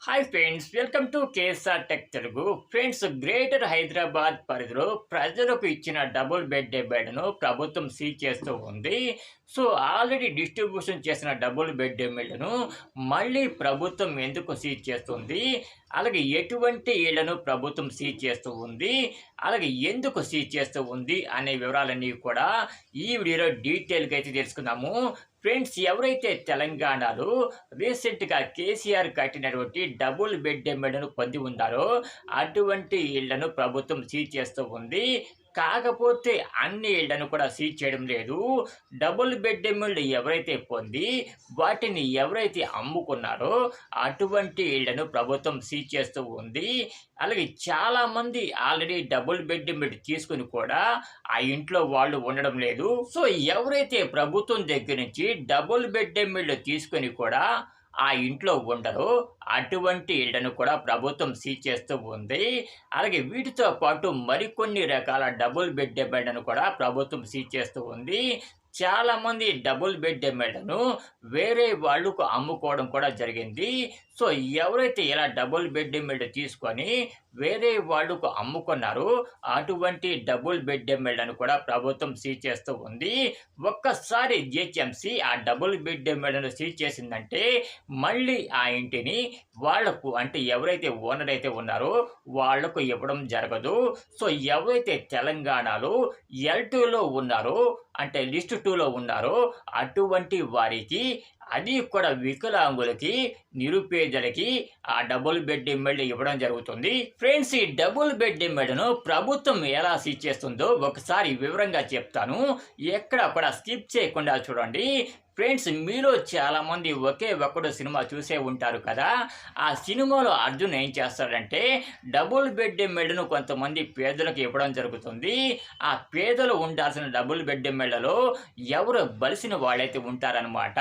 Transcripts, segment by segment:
Hi friends, welcome to KSR tech Telugu. Friends, greater Hyderabad పరిధిలో ప్రజలకు ఇచ్చిన డబుల్ బెడ్ను ప్రభుత్వం సీజ్ చేస్తూ ఉంది. సో ఆల్రెడీ డిస్ట్రిబ్యూషన్ చేసిన డబుల్ బెడ్ను మళ్ళీ ప్రభుత్వం ఎందుకు సీజ్ చేస్తుంది, అలాగే ఎటువంటి ఇళ్లను ప్రభుత్వం సీజ్ చేస్తూ ఉంది, అలాగే ఎందుకు సీజ్ చేస్తూ ఉంది అనే వివరాలన్నీ కూడా ఈ వీడియోలో డీటెయిల్గా అయితే తెలుసుకుందాము. ఫ్రెండ్స్, ఎవరైతే తెలంగాణలో రీసెంట్గా కేసీఆర్ కట్టినటువంటి డబుల్ బెడ్ను పొంది ఉన్నారో అటువంటి ఇళ్లను ప్రభుత్వం సీజ్ చేస్తూ ఉంది. కాకపోతే అన్ని ఇళ్లను కూడా సీజ్ చేయడం లేదు. డబుల్ బెడ్రూమ్లు ఎవరైతే పొంది వాటిని ఎవరైతే అమ్ముకున్నారో అటువంటి ఇళ్లను ప్రభుత్వం సీజ్ చేస్తూ ఉంది. అలాగే చాలామంది ఆల్రెడీ డబుల్ బెడ్రూమ్ తీసుకుని కూడా ఆ ఇంట్లో వాళ్ళు ఉండడం లేదు. సో ఎవరైతే ప్రభుత్వం దగ్గర నుంచి డబుల్ బెడ్రూమ్లు తీసుకొని కూడా ఆ ఇంట్లో ఉండరు, అటువంటి ఇళ్లను కూడా ప్రభుత్వం సీజ్ చేస్తూ ఉంది. అలాగే వీటితో పాటు మరికొన్ని రకాల డబుల్ బెడ్ను కూడా ప్రభుత్వం సీజ్ చేస్తూ ఉంది. చాలామంది డబుల్ బెడ్ను వేరే వాళ్ళకు అమ్ముకోవడం కూడా జరిగింది. సో ఎవరైతే ఇలా డబుల్ బెడ్ తీసుకొని వేరే వాళ్ళకు అమ్ముకున్నారో అటువంటి డబుల్ బెడ్ను కూడా ప్రభుత్వం సీజ్ చేస్తూ ఉంది. ఒక్కసారి జిహెచ్ఎంసీ ఆ డబుల్ బెడ్ను సీజ్ చేసిందంటే మళ్ళీ ఆ ఇంటిని వాళ్లకు, అంటే ఎవరైతే ఓనర్ అయితే ఉన్నారో వాళ్లకు ఇవ్వడం జరగదు. సో ఎవరైతే తెలంగాణలో L2లో ఉన్నారో, అంటే లిస్ట్ 2లో ఉన్నారో అటువంటి వారికి, అది కూడా వికలాంగులకి, నిరుపేదలకి ఆ డబుల్ బెడ్ ఇవ్వడం జరుగుతుంది. ఫ్రెండ్స్, ఈ డబుల్ బెడ్ను ప్రభుత్వం ఎలా సీజ్ చేస్తుందో ఒకసారి వివరంగా చెప్తాను. ఎక్కడ కూడా స్కిప్ చేయకుండా చూడండి. ఫ్రెండ్స్, మీలో చాలామంది ఒకే ఒక్కడు సినిమా చూసే ఉంటారు కదా. ఆ సినిమాలో అర్జున్ ఏం చేస్తాడంటే డబుల్ బెడ్ను కొంతమంది పేదలకు ఇవ్వడం జరుగుతుంది. ఆ పేదలు ఉండాల్సిన డబుల్ బెడ్లో ఎవరు బలిసిన వాళ్ళైతే ఉంటారనమాట.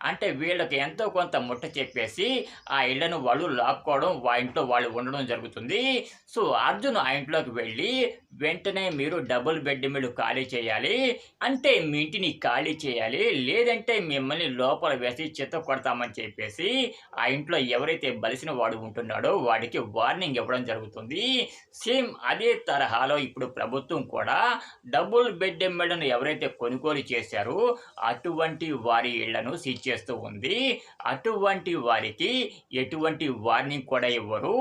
అంటే వీళ్ళకి ఎంతో కొంత ముట్ట చెప్పేసి ఆ ఇళ్లను వాళ్ళు లాక్కోవడం, ఆ ఇంట్లో వాళ్ళు ఉండడం జరుగుతుంది. సో అర్జున్ ఆ ఇంట్లోకి వెళ్ళి వెంటనే మీరు డబుల్ బెడ్ ఖాళీ చేయాలి, అంటే మీ ఇంటిని ఖాళీ చేయాలి, లేదంటే మిమ్మల్ని లోపల వేసి చెత్త కొడతామని చెప్పేసి ఆ ఇంట్లో ఎవరైతే బలిసిన వాడు ఉంటున్నాడో వాడికి వార్నింగ్ ఇవ్వడం జరుగుతుంది. సేమ్ అదే తరహాలో ఇప్పుడు ప్రభుత్వం కూడా డబుల్ బెడ్ను ఎవరైతే కొనుగోలు చేశారో అటువంటి వారి ఇళ్లను సీజ్ చేస్తూ ఉంది. అటువంటి వారికి ఎటువంటి వార్నింగ్ కూడా ఇవ్వరు.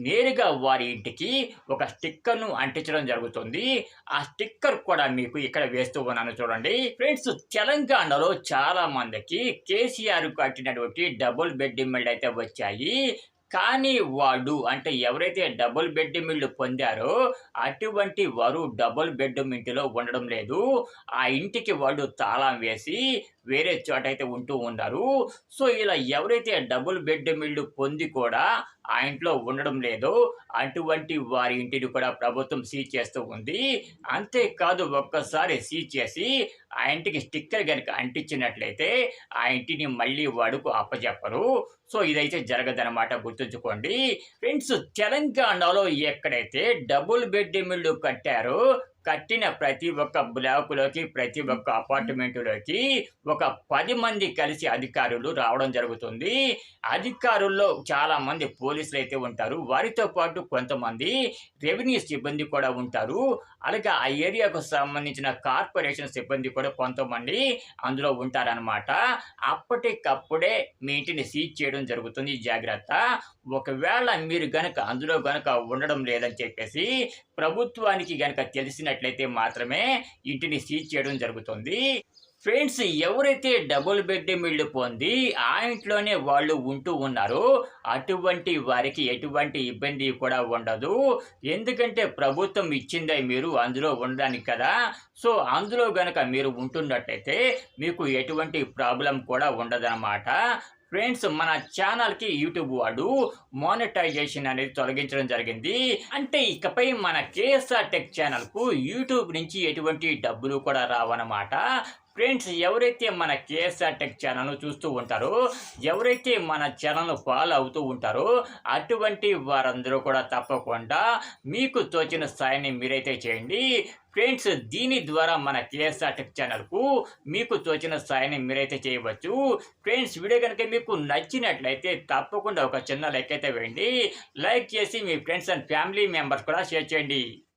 నేరుగా వారి ఇంటికి ఒక స్టిక్కర్ను అంటించడం జరుగుతుంది. ఆ స్టిక్కర్ కూడా మీకు ఇక్కడ వేస్తూ ఉన్నాను చూడండి. ఫ్రెండ్స్, తెలంగాణలో చాలా మందికి కేసీఆర్ కట్టినటువంటి డబుల్ బెడ్ అయితే వచ్చాయి. కానీ వాడు, అంటే ఎవరైతే డబుల్ బెడ్ పొందారో అటువంటి వారు డబుల్ బెడ్ ఇంటిలో ఉండడం లేదు. ఆ ఇంటికి వాళ్ళు తాళం వేసి వేరే చోట అయితే ఉంటూ ఉన్నారు. సో ఇలా ఎవరైతే డబుల్ బెడ్ పొంది కూడా ఆ ఇంట్లో ఉండడం లేదో అటువంటి వారి ఇంటిని కూడా ప్రభుత్వం సీజ్ చేస్తూ ఉంది. అంతేకాదు, ఒక్కసారి సీజ్ చేసి ఆ ఇంటికి స్టిక్కర్ కనుక అంటించినట్లయితే ఆ ఇంటిని మళ్ళీ వాడుకు అప్పచెప్పరు. సో ఇదైతే జరగదనమాట, గుర్తుంచుకోండి. ఫ్రెండ్స్, తెలంగాణలో ఎక్కడైతే డబుల్ బెడ్ కట్టారో కట్టిన ప్రతి ఒక్క బ్లాకులోకి, ప్రతి ఒక్క అపార్ట్మెంటులోకి ఒక 10 మంది కలిసి అధికారులు రావడం జరుగుతుంది. అధికారుల్లో చాలామంది పోలీసులు అయితే ఉంటారు. వారితో పాటు కొంతమంది రెవెన్యూ సిబ్బంది కూడా ఉంటారు. అలాగే ఆ ఏరియాకు సంబంధించిన కార్పొరేషన్ సిబ్బంది కూడా కొంతమంది అందులో ఉంటారనమాట. అప్పటికప్పుడే మీ ఇంటిని సీజ్ చేయడం జరుగుతుంది. జాగ్రత్త. ఒకవేళ మీరు అందులో ఉండడం లేదని చెప్పేసి ప్రభుత్వానికి తెలిసినట్లయితే మాత్రమే ఇంటిని సీజ్ చేయడం జరుగుతుంది. ఫ్రెండ్స్, ఎవరైతే డబుల్ బెడ్ పొంది ఆ ఇంట్లోనే వాళ్ళు ఉంటూ ఉన్నారో అటువంటి వారికి ఎటువంటి ఇబ్బంది కూడా ఉండదు. ఎందుకంటే ప్రభుత్వం ఇచ్చిందే మీరు అందులో ఉండడానికి కదా. సో అందులో మీరు ఉంటున్నట్లయితే మీకు ఎటువంటి ప్రాబ్లం కూడా ఉండదన్నమాట. ఫ్రెండ్స్, మన ఛానల్కి యూట్యూబ్ వాడు మానిటైజేషన్ అనేది తొలగించడం జరిగింది. అంటే ఇకపై మన కేఎస్ఆర్ టెక్ ఛానల్కు యూట్యూబ్ నుంచి ఎటువంటి డబ్బులు కూడా రావన్నమాట. ఫ్రెండ్స్ ఎవరైతే మన కేఎస్ఆర్ టెక్ ఛానల్ను చూస్తూ ఉంటారో, ఎవరైతే మన ఛానల్ను ఫాలో అవుతూ ఉంటారో అటువంటి వారందరూ కూడా తప్పకుండా మీకు తోచిన సాయాన్ని మీరైతే చేయండి. ఫ్రెండ్స్ దీని ద్వారా మన కేఎస్ఆర్ టెక్ ఛానల్కు మీకు తోచిన సాయాన్ని మీరైతే చేయవచ్చు. ఫ్రెండ్స్ వీడియో కనుక మీకు నచ్చినట్లయితే తప్పకుండా ఒక చిన్న లైక్ అయితే వేయండి. లైక్ చేసి మీ ఫ్రెండ్స్ అండ్ ఫ్యామిలీ మెంబర్స్ కూడా షేర్ చేయండి.